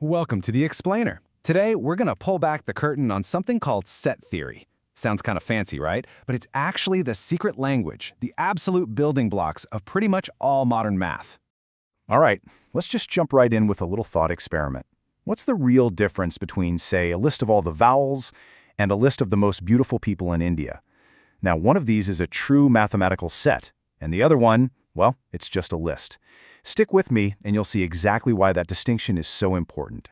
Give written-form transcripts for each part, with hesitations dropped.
Welcome to the Explainer. Today, we're going to pull back the curtain on something called set theory. Sounds kind of fancy, right? But it's actually the secret language, the absolute building blocks of pretty much all modern math. All right, let's just jump right in with a little thought experiment. What's the real difference between, say, a list of all the vowels and a list of the most beautiful people in India? Now, one of these is a true mathematical set, and the other one, well, it's just a list. Stick with me, and you'll see exactly why that distinction is so important.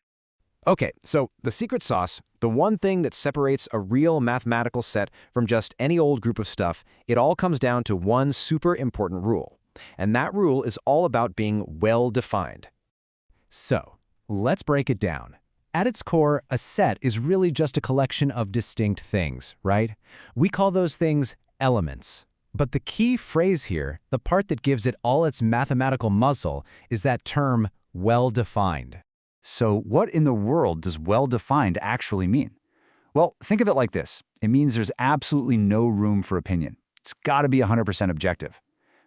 Okay, so the secret sauce, the one thing that separates a real mathematical set from just any old group of stuff, it all comes down to one super important rule. And that rule is all about being well-defined. So, let's break it down. At its core, a set is really just a collection of distinct things, right? We call those things elements. But the key phrase here, the part that gives it all its mathematical muscle, is that term, well-defined. So what in the world does well-defined actually mean? Well, think of it like this. It means there's absolutely no room for opinion. It's got to be 100% objective.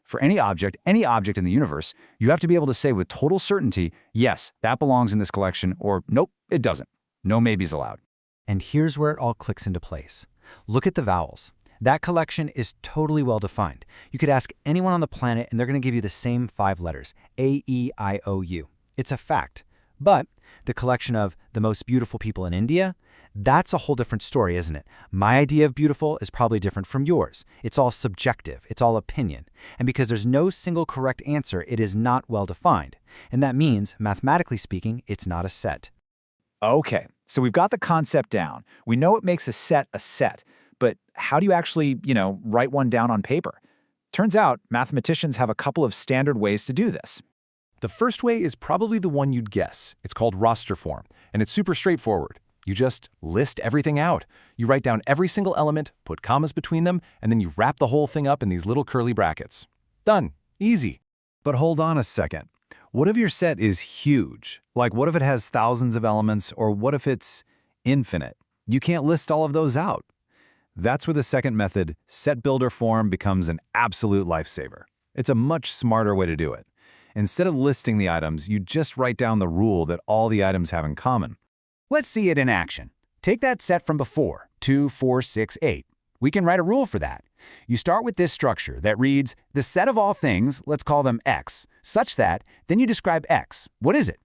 For any object in the universe, you have to be able to say with total certainty, yes, that belongs in this collection, or nope, it doesn't. No maybes allowed. And here's where it all clicks into place. Look at the vowels. That collection is totally well-defined. You could ask anyone on the planet and they're going to give you the same 5 letters, A, E, I, O, U. It's a fact. But the collection of the most beautiful people in India, that's a whole different story, isn't it? My idea of beautiful is probably different from yours. It's all subjective. It's all opinion. And because there's no single correct answer, it is not well-defined. And that means, mathematically speaking, it's not a set. Okay, so we've got the concept down. We know it makes a set. But how do you actually, write one down on paper? Turns out, mathematicians have a couple of standard ways to do this. The first way is probably the one you'd guess. It's called roster form, and it's super straightforward. You just list everything out. You write down every single element, put commas between them, and then you wrap the whole thing up in these little curly brackets. Done. Easy. But hold on a second. What if your set is huge? Like, what if it has thousands of elements, or what if it's infinite? You can't list all of those out. That's where the second method, set builder form, becomes an absolute lifesaver. It's a much smarter way to do it. Instead of listing the items, you just write down the rule that all the items have in common. Let's see it in action. Take that set from before, 2, 4, 6, 8. We can write a rule for that. You start with this structure that reads, the set of all things, let's call them x, such that, then you describe x. What is it?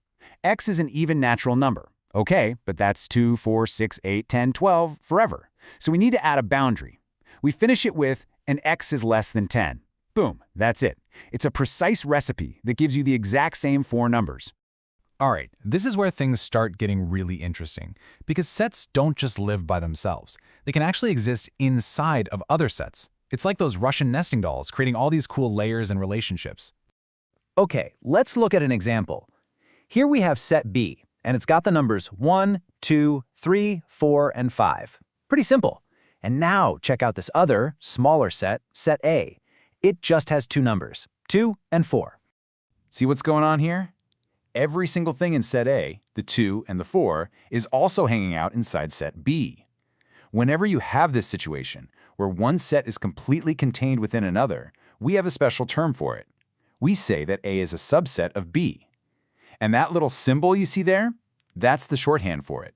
X is an even natural number. Okay, but that's 2, 4, 6, 8, 10, 12, forever. So we need to add a boundary. We finish it with, an x is less than 10. Boom, that's it. It's a precise recipe that gives you the exact same 4 numbers. All right, this is where things start getting really interesting, because sets don't just live by themselves. They can actually exist inside of other sets. It's like those Russian nesting dolls, creating all these cool layers and relationships. Okay, let's look at an example. Here we have set B, and it's got the numbers 1, 2, 3, 4, and 5. Pretty simple. And now check out this other, smaller set, set A. It just has 2 numbers, 2 and 4. See what's going on here? Every single thing in set A, the 2 and the 4, is also hanging out inside set B. Whenever you have this situation, where one set is completely contained within another, we have a special term for it. We say that A is a subset of B. And that little symbol you see there, that's the shorthand for it.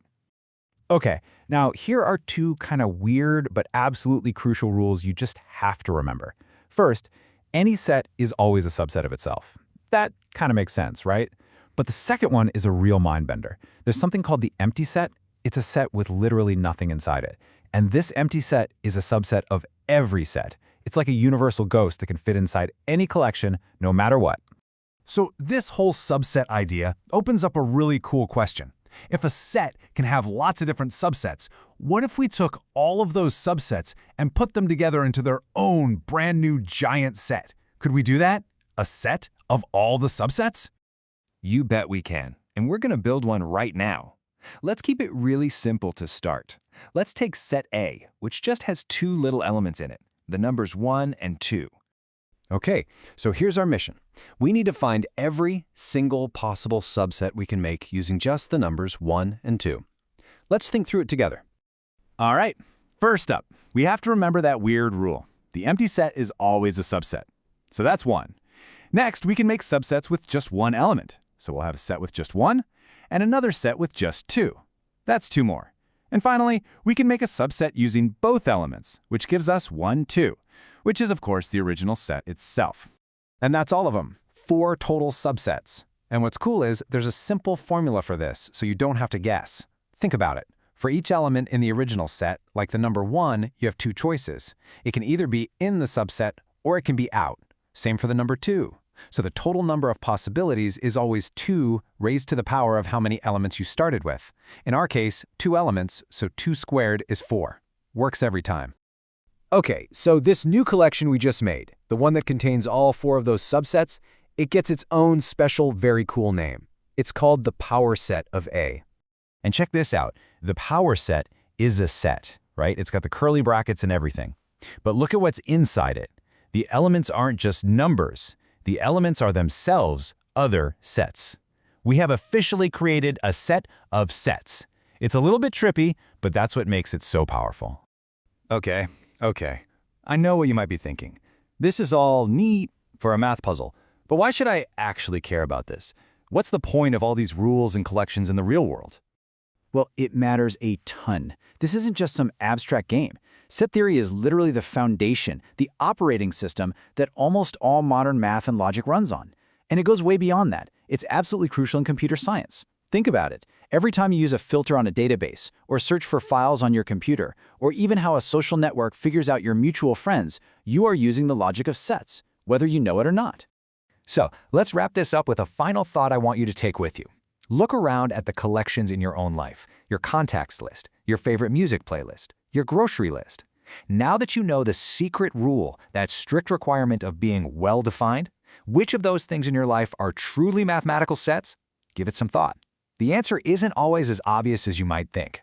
Okay, now here are 2 kind of weird but absolutely crucial rules you just have to remember. First, any set is always a subset of itself. That kind of makes sense, right? But the second one is a real mind-bender. There's something called the empty set. It's a set with literally nothing inside it. And this empty set is a subset of every set. It's like a universal ghost that can fit inside any collection, no matter what. So this whole subset idea opens up a really cool question. If a set can have lots of different subsets, what if we took all of those subsets and put them together into their own brand new giant set? Could we do that? A set of all the subsets? You bet we can, and we're going to build one right now. Let's keep it really simple to start. Let's take set A, which just has 2 little elements in it, the numbers 1 and 2. Okay, so here's our mission. We need to find every single possible subset we can make using just the numbers 1 and 2. Let's think through it together. All right, first up, we have to remember that weird rule. The empty set is always a subset. So that's 1. Next, we can make subsets with just 1 element. So we'll have a set with just 1, and another set with just 2. That's 2 more. And finally, we can make a subset using both elements, which gives us 1, 2, which is, of course, the original set itself. And that's all of them, 4 total subsets. And what's cool is there's a simple formula for this, so you don't have to guess. Think about it. For each element in the original set, like the number 1, you have 2 choices. It can either be in the subset or it can be out. Same for the number 2. So the total number of possibilities is always 2 raised to the power of how many elements you started with. In our case, 2 elements, so 2 squared is 4. Works every time. Okay, so this new collection we just made, the one that contains all 4 of those subsets, it gets its own special, very cool name. It's called the power set of A. And check this out. The power set is a set, right? It's got the curly brackets and everything. But look at what's inside it. The elements aren't just numbers. The elements are themselves other sets. We have officially created a set of sets. It's a little bit trippy, but that's what makes it so powerful. Okay. I know what you might be thinking. This is all neat for a math puzzle, but why should I actually care about this? What's the point of all these rules and collections in the real world? Well, it matters a ton. This isn't just some abstract game. Set theory is literally the foundation, the operating system that almost all modern math and logic runs on. And it goes way beyond that. It's absolutely crucial in computer science. Think about it. Every time you use a filter on a database, or search for files on your computer, or even how a social network figures out your mutual friends, you are using the logic of sets, whether you know it or not. So let's wrap this up with a final thought I want you to take with you. Look around at the collections in your own life, your contacts list, your favorite music playlist, your grocery list. Now that you know the secret rule, that strict requirement of being well-defined, which of those things in your life are truly mathematical sets? Give it some thought. The answer isn't always as obvious as you might think.